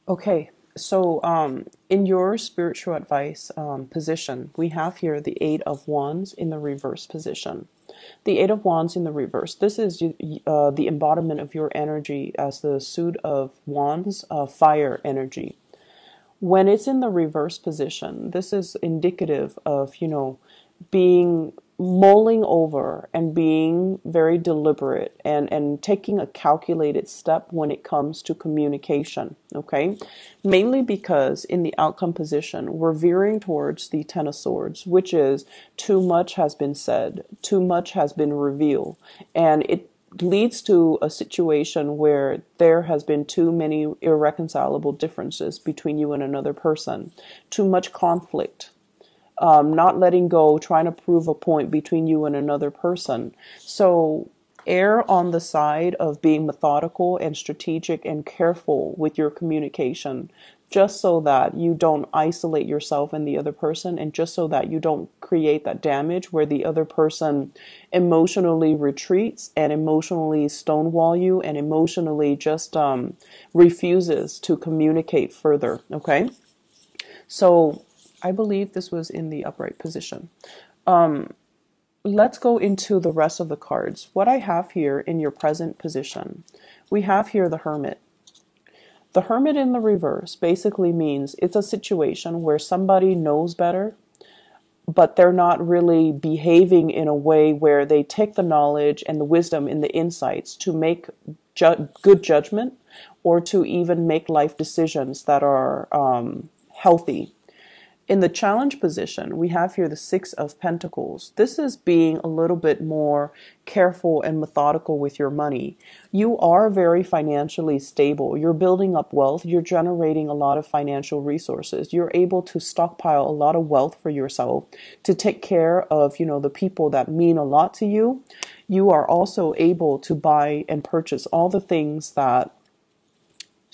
Okay, so in your spiritual advice position, we have here the Eight of Wands in the reverse position. The Eight of Wands in the reverse. This is the embodiment of your energy as the suit of Wands, fire energy. When it's in the reverse position, this is indicative of, being mulling over and being very deliberate and taking a calculated step when it comes to communication. Okay. Mainly because in the outcome position, we're veering towards the Ten of Swords, which is too much has been said, too much has been revealed, and it leads to a situation where there has been too many irreconcilable differences between you and another person, too much conflict, not letting go, trying to prove a point between you and another person. So err on the side of being methodical and strategic and careful with your communication, just so that you don't isolate yourself and the other person, and just so that you don't create that damage where the other person emotionally retreats and emotionally stonewall you and emotionally just refuses to communicate further. Okay. So I believe this was in the upright position. Let's go into the rest of the cards. What I have here in your present position, we have here the Hermit. The Hermit in the reverse basically means it's a situation where somebody knows better, but they're not really behaving in a way where they take the knowledge and the wisdom and the insights to make good judgment, or to even make life decisions that are healthy. In the challenge position, we have here the Six of Pentacles. This is being a little bit more careful and methodical with your money. You are very financially stable. You're building up wealth. You're generating a lot of financial resources. You're able to stockpile a lot of wealth for yourself to take care of, the people that mean a lot to you. You are also able to buy and purchase all the things that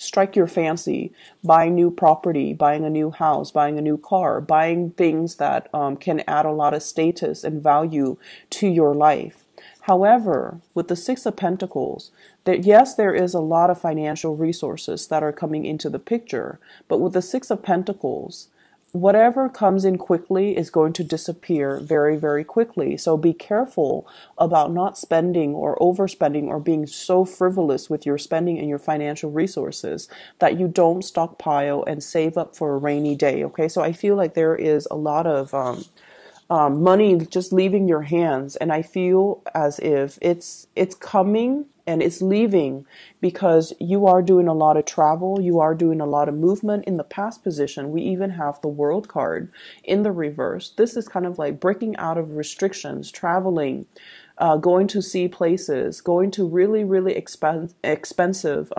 strike your fancy, buying new property, buying a new house, buying a new car, buying things that can add a lot of status and value to your life. However, with the Six of Pentacles, that yes, there is a lot of financial resources that are coming into the picture, but with the Six of Pentacles, whatever comes in quickly is going to disappear very, very quickly. So be careful about not spending or overspending or being so frivolous with your spending and your financial resources that you don't stockpile and save up for a rainy day. Okay, so I feel like there is a lot of money just leaving your hands, and I feel as if it's coming and it's leaving because you are doing a lot of travel, you are doing a lot of movement. In the past position, we even have the World card in the reverse. This is kind of like breaking out of restrictions, traveling, going to see places, going to really, really expensive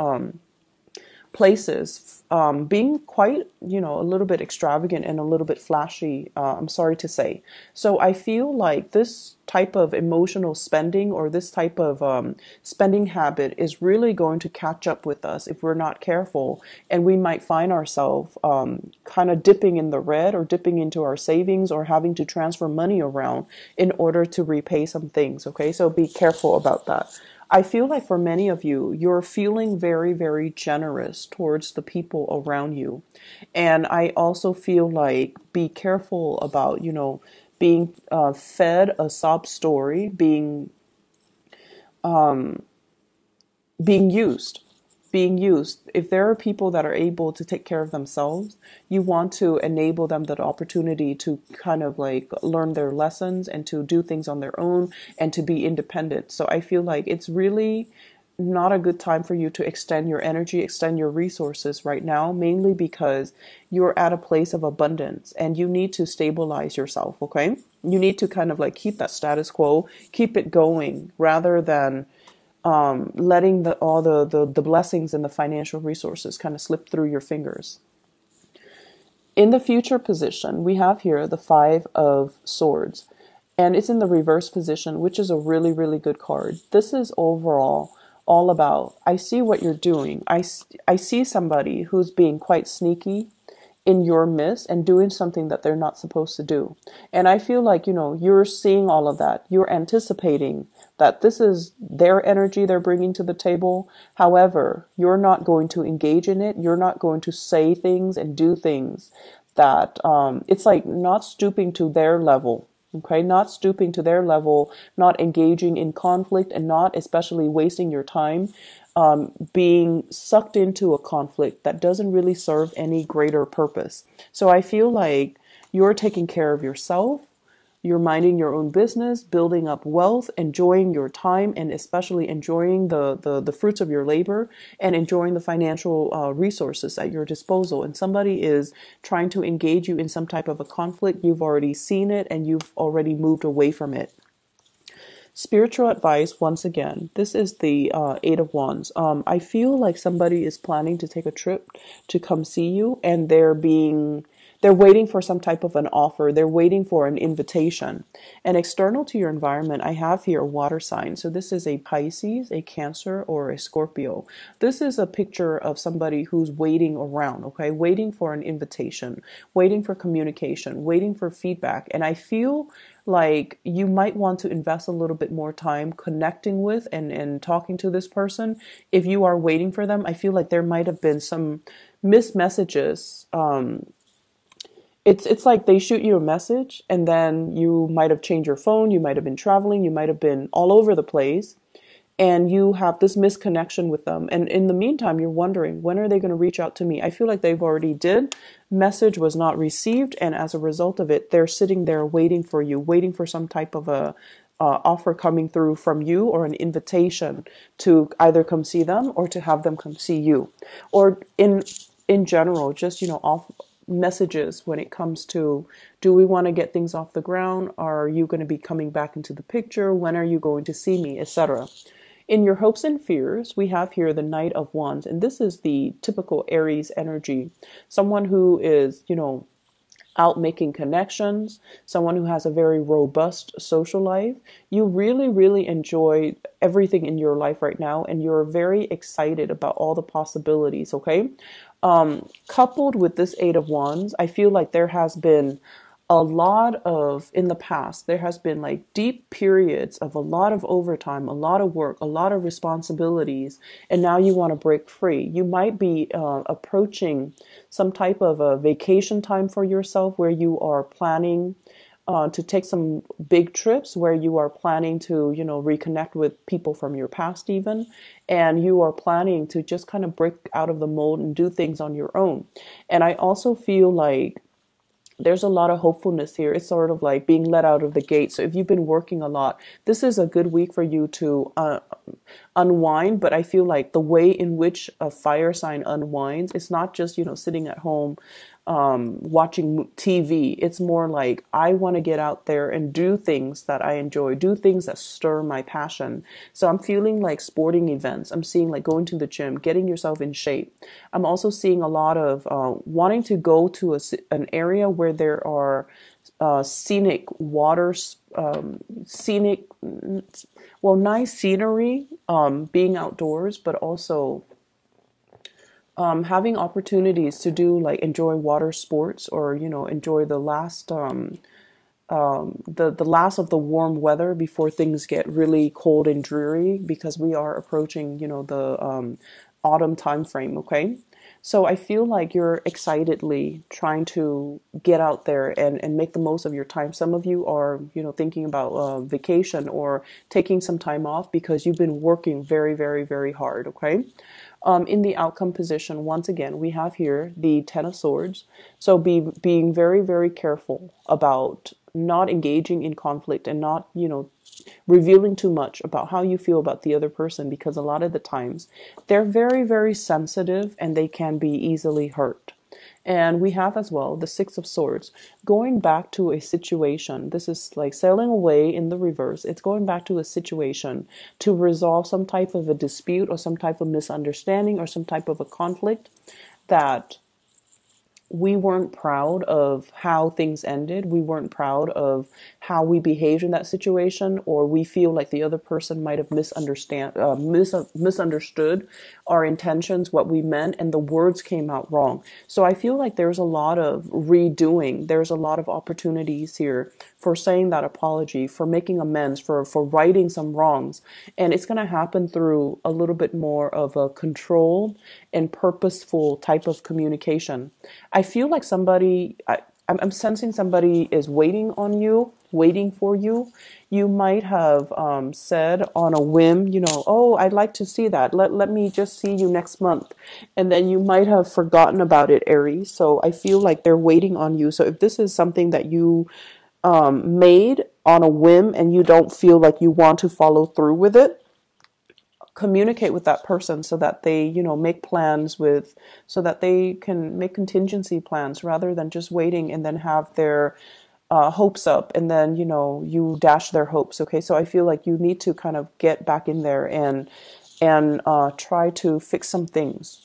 places, being quite, a little bit extravagant and a little bit flashy, I'm sorry to say. So I feel like this type of emotional spending, or this type of spending habit, is really going to catch up with us if we're not careful. And we might find ourselves kind of dipping in the red, or dipping into our savings, or having to transfer money around in order to repay some things. Okay, so be careful about that. I feel like for many of you, you're feeling very, very generous towards the people around you. And I also feel like be careful about, being fed a sob story, being used. Being used. If there are people that are able to take care of themselves, you want to enable them that opportunity to kind of like learn their lessons and to do things on their own and to be independent. So I feel like it's really not a good time for you to extend your energy, extend your resources right now, mainly because you're at a place of abundance and you need to stabilize yourself, okay? You need to kind of like keep that status quo, keep it going, rather than letting all the blessings and the financial resources kind of slip through your fingers. In the future position, we have here the Five of Swords, and it's in the reverse position, which is a really, really good card. This is overall all about, I see what you're doing. I see somebody who's being quite sneaky in your midst and doing something that they're not supposed to do. And I feel like, you're seeing all of that. You're anticipating that this is their energy they're bringing to the table. However, you're not going to engage in it. You're not going to say things and do things that it's like not stooping to their level. Okay, not stooping to their level, not engaging in conflict, and not especially wasting your time being sucked into a conflict that doesn't really serve any greater purpose. So I feel like you're taking care of yourself. You're minding your own business, building up wealth, enjoying your time, and especially enjoying the fruits of your labor and enjoying the financial resources at your disposal. And somebody is trying to engage you in some type of a conflict. You've already seen it and you've already moved away from it. Spiritual advice, once again, this is the Eight of Wands. I feel like somebody is planning to take a trip to come see you, and they're waiting for some type of an offer. They're waiting for an invitation. And external to your environment, I have here a water sign. So this is a Pisces, a Cancer, or a Scorpio. This is a picture of somebody who's waiting around, okay? Waiting for an invitation, waiting for communication, waiting for feedback. And I feel like you might want to invest a little bit more time connecting with and talking to this person. If you are waiting for them, I feel like there might have been some missed messages. It's like they shoot you a message and then you might have changed your phone, you might have been traveling, you might have been all over the place, and you have this misconnection with them. And in the meantime, you're wondering, when are they going to reach out to me? I feel like they've already did. Message was not received, and as a result of it, they're sitting there waiting for you, waiting for some type of a offer coming through from you, or an invitation to either come see them or to have them come see you, or in general, just off messages when it comes to, do we want to get things off the ground? Are you going to be coming back into the picture? When are you going to see me, etc.? In your hopes and fears, we have here the Knight of Wands, and this is the typical Aries energy. Someone who is, out making connections, someone who has a very robust social life. You really, really enjoy everything in your life right now, and you're very excited about all the possibilities, okay? Coupled with this Eight of Wands, I feel like there has been in the past, there has been like deep periods of a lot of overtime, a lot of work, a lot of responsibilities, and now you want to break free. You might be approaching some type of a vacation time for yourself, where you are planning to take some big trips, where you are planning to, reconnect with people from your past even, and you are planning to just kind of break out of the mold and do things on your own. And I also feel like there's a lot of hopefulness here. It's sort of like being let out of the gate. So if you've been working a lot, this is a good week for you to unwind. But I feel like the way in which a fire sign unwinds, it's not just, sitting at home watching TV. It's more like, I want to get out there and do things that I enjoy, do things that stir my passion. So I'm feeling like sporting events. I'm seeing like going to the gym, getting yourself in shape. I'm also seeing a lot of wanting to go to an area where there are scenic waters, nice scenery, being outdoors, but also having opportunities to do like enjoy water sports, or enjoy the last the last of the warm weather before things get really cold and dreary, because we are approaching the autumn time frame. Okay, so I feel like you're excitedly trying to get out there and make the most of your time. Some of you are thinking about vacation or taking some time off because you've been working very, very, very hard. Okay. In the outcome position, once again, we have here the Ten of Swords. So being very, very careful about not engaging in conflict and not, revealing too much about how you feel about the other person, because a lot of the times they're very, very sensitive and they can be easily hurt. And we have as well the Six of Swords, going back to a situation. This is like sailing away in the reverse. It's going back to a situation to resolve some type of a dispute or some type of misunderstanding or some type of a conflict that we weren't proud of how things ended. We weren't proud of how we behaved in that situation, or we feel like the other person might have misunderstood our intentions, what we meant, and the words came out wrong. So I feel like there's a lot of redoing. There's a lot of opportunities here for saying that apology, for making amends, for righting some wrongs. And it's going to happen through a little bit more of a controlled and purposeful type of communication. I feel like I'm sensing somebody is waiting on you, waiting for you. You might have said on a whim, oh, I'd like to see that. Let me just see you next month. And then you might have forgotten about it, Aries. So I feel like they're waiting on you. So if this is something that you made on a whim and you don't feel like you want to follow through with it, communicate with that person so that they, make plans so that they can make contingency plans rather than just waiting and then have their hopes up and then, you dash their hopes. Okay. So I feel like you need to kind of get back in there and try to fix some things.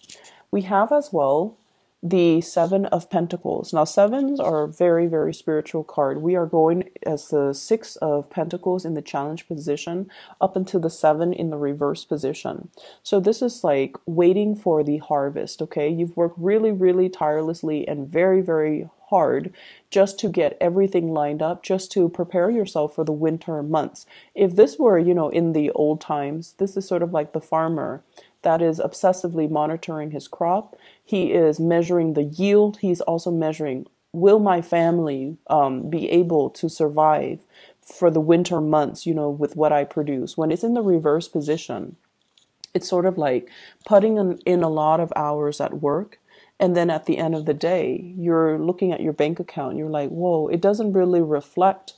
We have as well the Seven of Pentacles. Now, sevens are a very, very spiritual card. We are going as the Six of Pentacles in the challenge position up into the Seven in the reverse position. So this is like waiting for the harvest, okay? You've worked really, really tirelessly and very, very hard just to get everything lined up, just to prepare yourself for the winter months. If this were, in the old times, this is sort of like the farmer that is obsessively monitoring his crop. He is measuring the yield. He's also measuring, will my family be able to survive for the winter months, with what I produce? When it's in the reverse position, it's sort of like putting in a lot of hours at work. And then at the end of the day, you're looking at your bank account. And you're like, whoa, it doesn't really reflect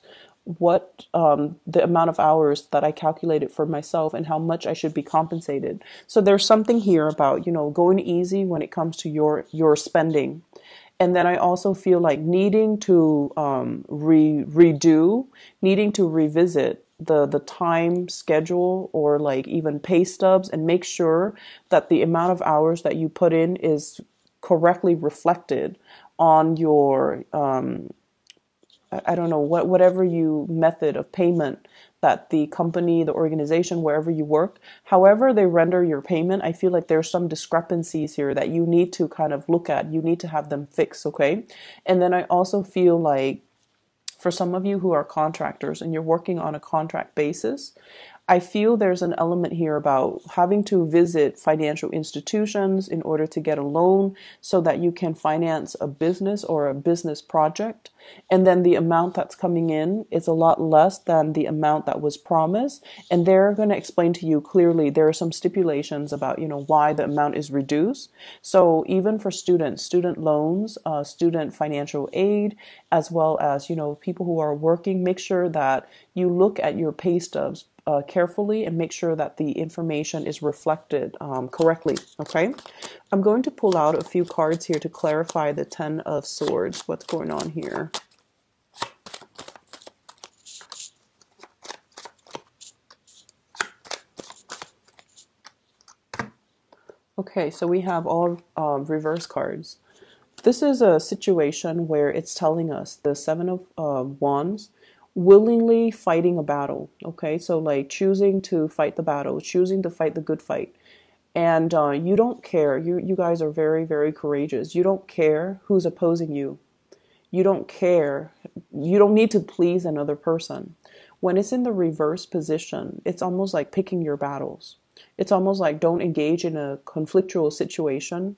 what the amount of hours that I calculated for myself and how much I should be compensated. So there's something here about, going easy when it comes to your spending. And then I also feel like needing to needing to revisit the time schedule or like even pay stubs and make sure that the amount of hours that you put in is correctly reflected on your I don't know, whatever method of payment that the company, the organization, wherever you work, however they render your payment. I feel like there's some discrepancies here that you need to kind of look at. You need to have them fixed, okay? And then I also feel like for some of you who are contractors and you're working on a contract basis, I feel there's an element here about having to visit financial institutions in order to get a loan so that you can finance a business or a business project. And then the amount that's coming in is a lot less than the amount that was promised. And they're going to explain to you clearly there are some stipulations about, why the amount is reduced. So even for students, student loans, student financial aid, as well as, people who are working, make sure that you look at your pay stubs carefully and make sure that the information is reflected correctly, okay? I'm going to pull out a few cards here to clarify the Ten of Swords. What's going on here? Okay, so we have all reverse cards. This is a situation where it's telling us the Seven of Wands willingly fighting a battle. Okay, so like choosing to fight the battle, choosing to fight the good fight. And you don't care. You guys are very, very courageous. You don't care who's opposing you. You don't care. You don't need to please another person. When it's in the reverse position, it's almost like picking your battles. It's almost like don't engage in a conflictual situation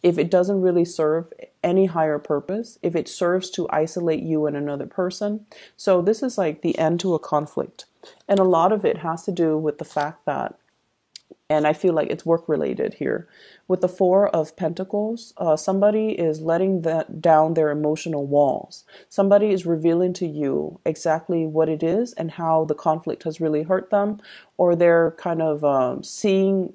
if it doesn't really serve any higher purpose, if it serves to isolate you and another person. So this is like the end to a conflict. And a lot of it has to do with the fact that, and I feel like it's work related here. With the Four of Pentacles, somebody is letting down their emotional walls. Somebody is revealing to you exactly what it is and how the conflict has really hurt them, or they're kind of seeing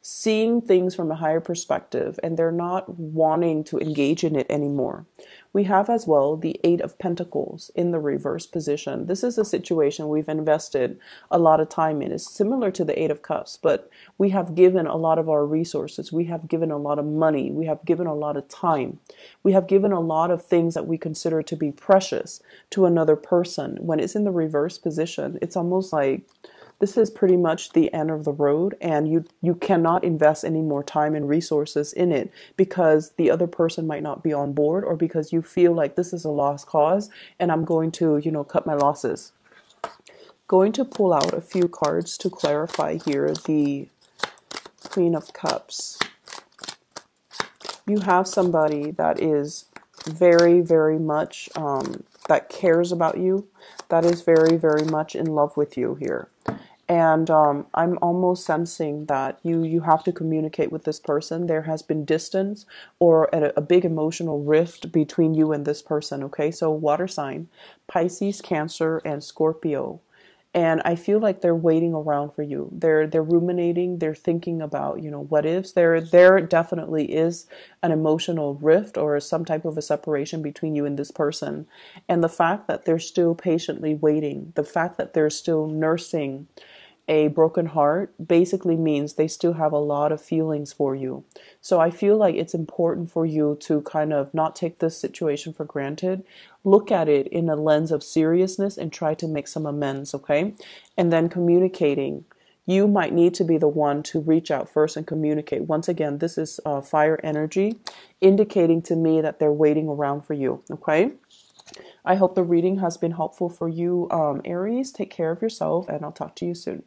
seeing things from a higher perspective, and they're not wanting to engage in it anymore. We have as well the Eight of Pentacles in the reverse position. This is a situation we've invested a lot of time in. It's similar to the Eight of Cups, but we have given a lot of our resources. We have given a lot of money. We have given a lot of time. We have given a lot of things that we consider to be precious to another person. When it's in the reverse position, it's almost like this is pretty much the end of the road, and you cannot invest any more time and resources in it because the other person might not be on board, or because you feel like this is a lost cause and I'm going to, cut my losses. Going to pull out a few cards to clarify here the Queen of Cups. You have somebody that is very, very much that cares about you, that is very, very much in love with you here. And I'm almost sensing that you have to communicate with this person. There has been distance or a big emotional rift between you and this person. Okay, so water sign, Pisces, Cancer, and Scorpio. And I feel like they're waiting around for you. They're ruminating. They're thinking about, what ifs. There definitely is an emotional rift or some type of a separation between you and this person. And the fact that they're still patiently waiting, the fact that they're still nursing a broken heart basically means they still have a lot of feelings for you. So I feel like it's important for you to kind of not take this situation for granted. Look at it in a lens of seriousness and try to make some amends, okay? And then communicating. You might need to be the one to reach out first and communicate. Once again, this is fire energy indicating to me that they're waiting around for you, okay? I hope the reading has been helpful for you, Aries. Take care of yourself, and I'll talk to you soon.